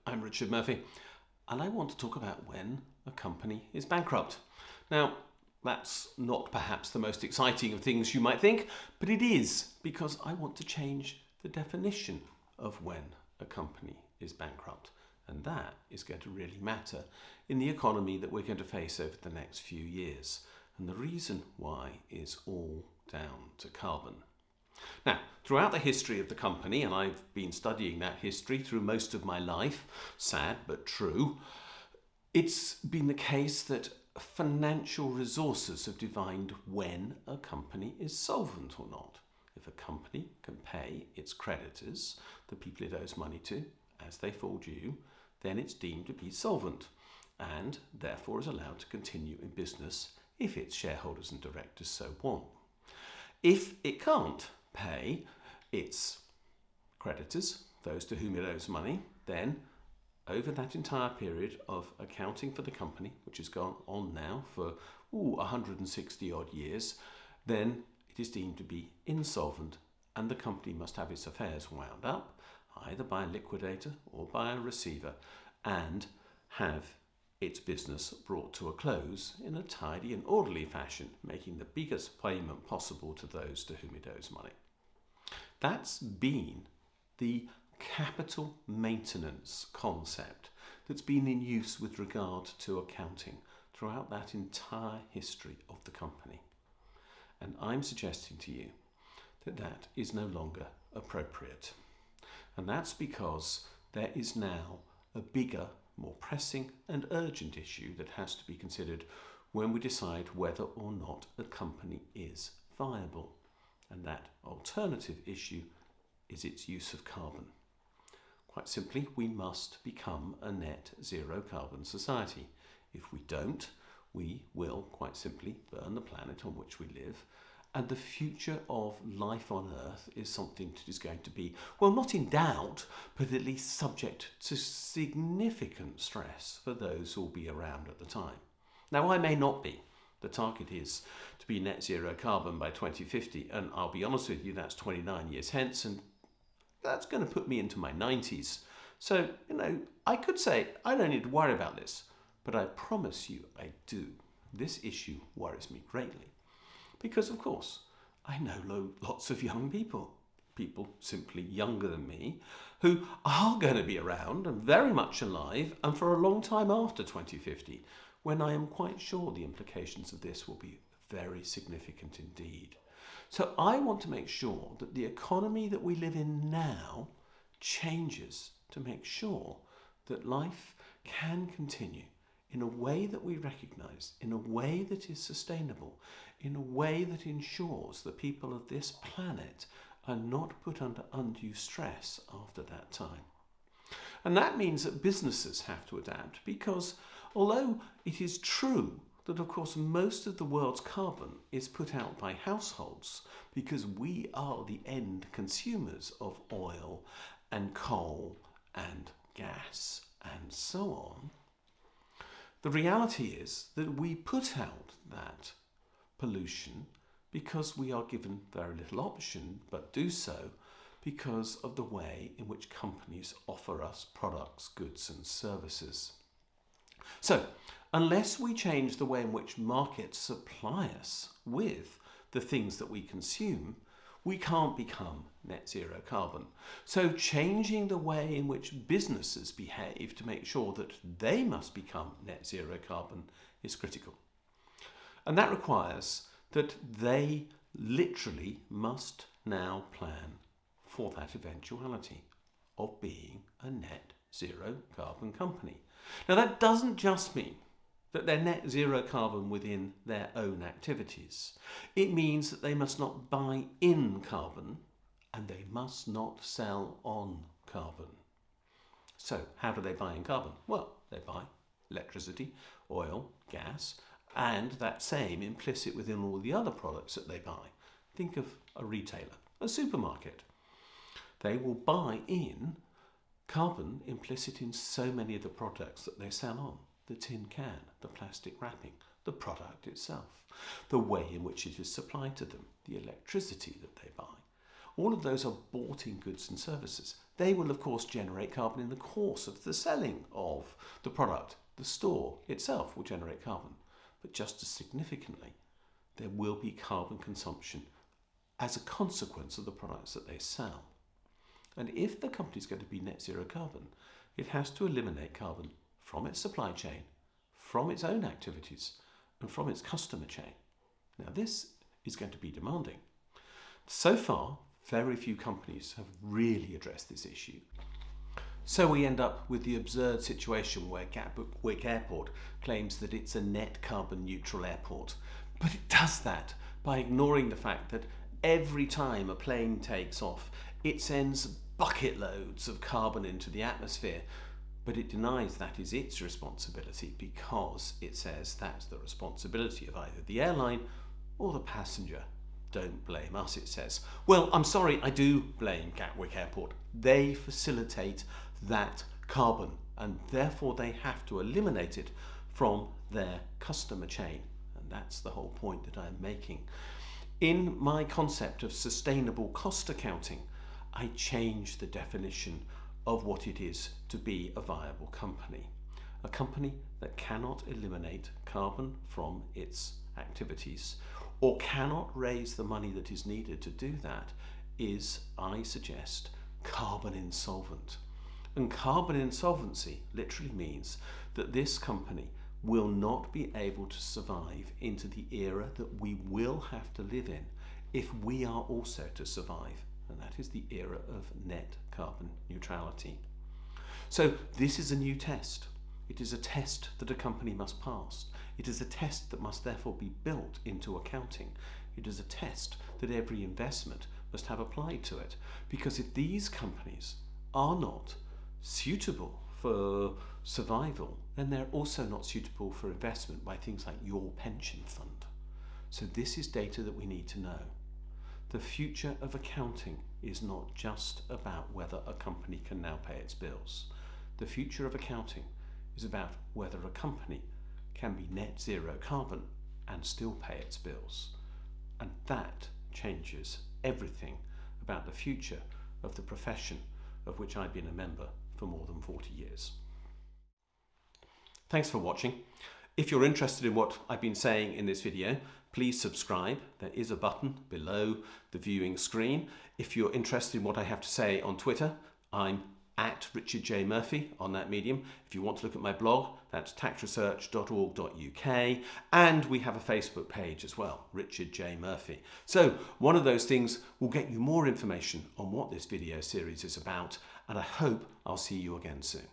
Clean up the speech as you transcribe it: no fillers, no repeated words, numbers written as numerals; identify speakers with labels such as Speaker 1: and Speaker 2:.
Speaker 1: I'm Richard Murphy, and I want to talk about when a company is bankrupt. Now, that's not perhaps the most exciting of things you might think, but it is, because I want to change the definition of when a company is bankrupt. And that is going to really matter in the economy that we're going to face over the next few years. And the reason why is all down to carbon. Now, throughout the history of the company, and I've been studying that history through most of my life, sad but true, it's been the case that financial resources have defined when a company is solvent or not. If a company can pay its creditors, the people it owes money to, as they fall due, then it's deemed to be solvent and therefore is allowed to continue in business if its shareholders and directors so want. If it can't pay its creditors, those to whom it owes money, then over that entire period of accounting for the company, which has gone on now for 160 odd years, then it is deemed to be insolvent and the company must have its affairs wound up, either by a liquidator or by a receiver, and have its business brought to a close in a tidy and orderly fashion, making the biggest payment possible to those to whom it owes money. That's been the capital maintenance concept that's been in use with regard to accounting throughout that entire history of the company. And I'm suggesting to you that that is no longer appropriate. And that's because there is now a bigger, more pressing and urgent issue that has to be considered when we decide whether or not a company is viable. And that alternative issue is its use of carbon. Quite simply, we must become a net zero carbon society. If we don't, we will quite simply burn the planet on which we live, and the future of life on Earth is something that is going to be, well, not in doubt, but at least subject to significant stress for those who will be around at the time. Now, I may not be. The target is to be net zero carbon by 2050, and I'll be honest with you, that's 29 years hence, and that's going to put me into my 90s. So, I could say I don't need to worry about this, but I promise you I do. This issue worries me greatly. Because, of course, I know lots of young people simply younger than me, who are going to be around and very much alive and for a long time after 2050, when I am quite sure the implications of this will be very significant indeed. So I want to make sure that the economy that we live in now changes to make sure that life can continue in a way that we recognise, in a way that is sustainable, in a way that ensures the people of this planet are not put under undue stress after that time. And that means that businesses have to adapt because although it is true that of course most of the world's carbon is put out by households because we are the end consumers of oil and coal and gas and so on, the reality is that we put out that pollution because we are given very little option, but do so because of the way in which companies offer us products, goods and services. So, unless we change the way in which markets supply us with the things that we consume, we can't become net zero carbon. So changing the way in which businesses behave to make sure that they must become net zero carbon is critical. And that requires that they literally must now plan for that eventuality of being a net zero carbon company. Now that doesn't just mean that they're net zero carbon within their own activities. It means that they must not buy in carbon and they must not sell on carbon. So how do they buy in carbon? Well, they buy electricity, oil, gas, and that same implicit within all the other products that they buy. Think of a retailer, a supermarket. They will buy in carbon implicit in so many of the products that they sell on. The tin can, the plastic wrapping, the product itself, the way in which it is supplied to them, the electricity that they buy. all of those are bought in goods and services. They will of course generate carbon in the course of the selling of the product. The store itself will generate carbon, but just as significantly, there will be carbon consumption as a consequence of the products that they sell. And if the company is going to be net zero carbon, it has to eliminate carbon from its supply chain, from its own activities, and from its customer chain. Now this is going to be demanding. So far, very few companies have really addressed this issue. So we end up with the absurd situation where Gatwick Airport claims that it's a net carbon neutral airport. But it does that by ignoring the fact that every time a plane takes off, it sends bucket loads of carbon into the atmosphere. But it denies that is its responsibility because it says that's the responsibility of either the airline or the passenger. Don't blame us, it says. Well, I'm sorry, I do blame Gatwick Airport. They facilitate that carbon and therefore they have to eliminate it from their customer chain. And that's the whole point that I'm making. In my concept of sustainable cost accounting, I change the definition of what it is to be a viable company. A company that cannot eliminate carbon from its activities or cannot raise the money that is needed to do that is, I suggest, carbon insolvent. And carbon insolvency literally means that this company will not be able to survive into the era that we will have to live in if we are also to survive. And that is the era of net carbon neutrality. So this is a new test. It is a test that a company must pass. It is a test that must therefore be built into accounting. It is a test that every investment must have applied to it. Because if these companies are not suitable for survival, then they're also not suitable for investment by things like your pension fund. So this is data that we need to know. The future of accounting is not just about whether a company can now pay its bills. The future of accounting is about whether a company can be net zero carbon and still pay its bills. And that changes everything about the future of the profession of which I've been a member for more than 40 years. Thanks for watching. If you're interested in what I've been saying in this video, please subscribe. There is a button below the viewing screen. If you're interested in what I have to say on Twitter, I'm at Richard J. Murphy on that medium. If you want to look at my blog, that's taxresearch.org.uk. And we have a Facebook page as well, Richard J. Murphy. So one of those things will get you more information on what this video series is about, and I hope I'll see you again soon.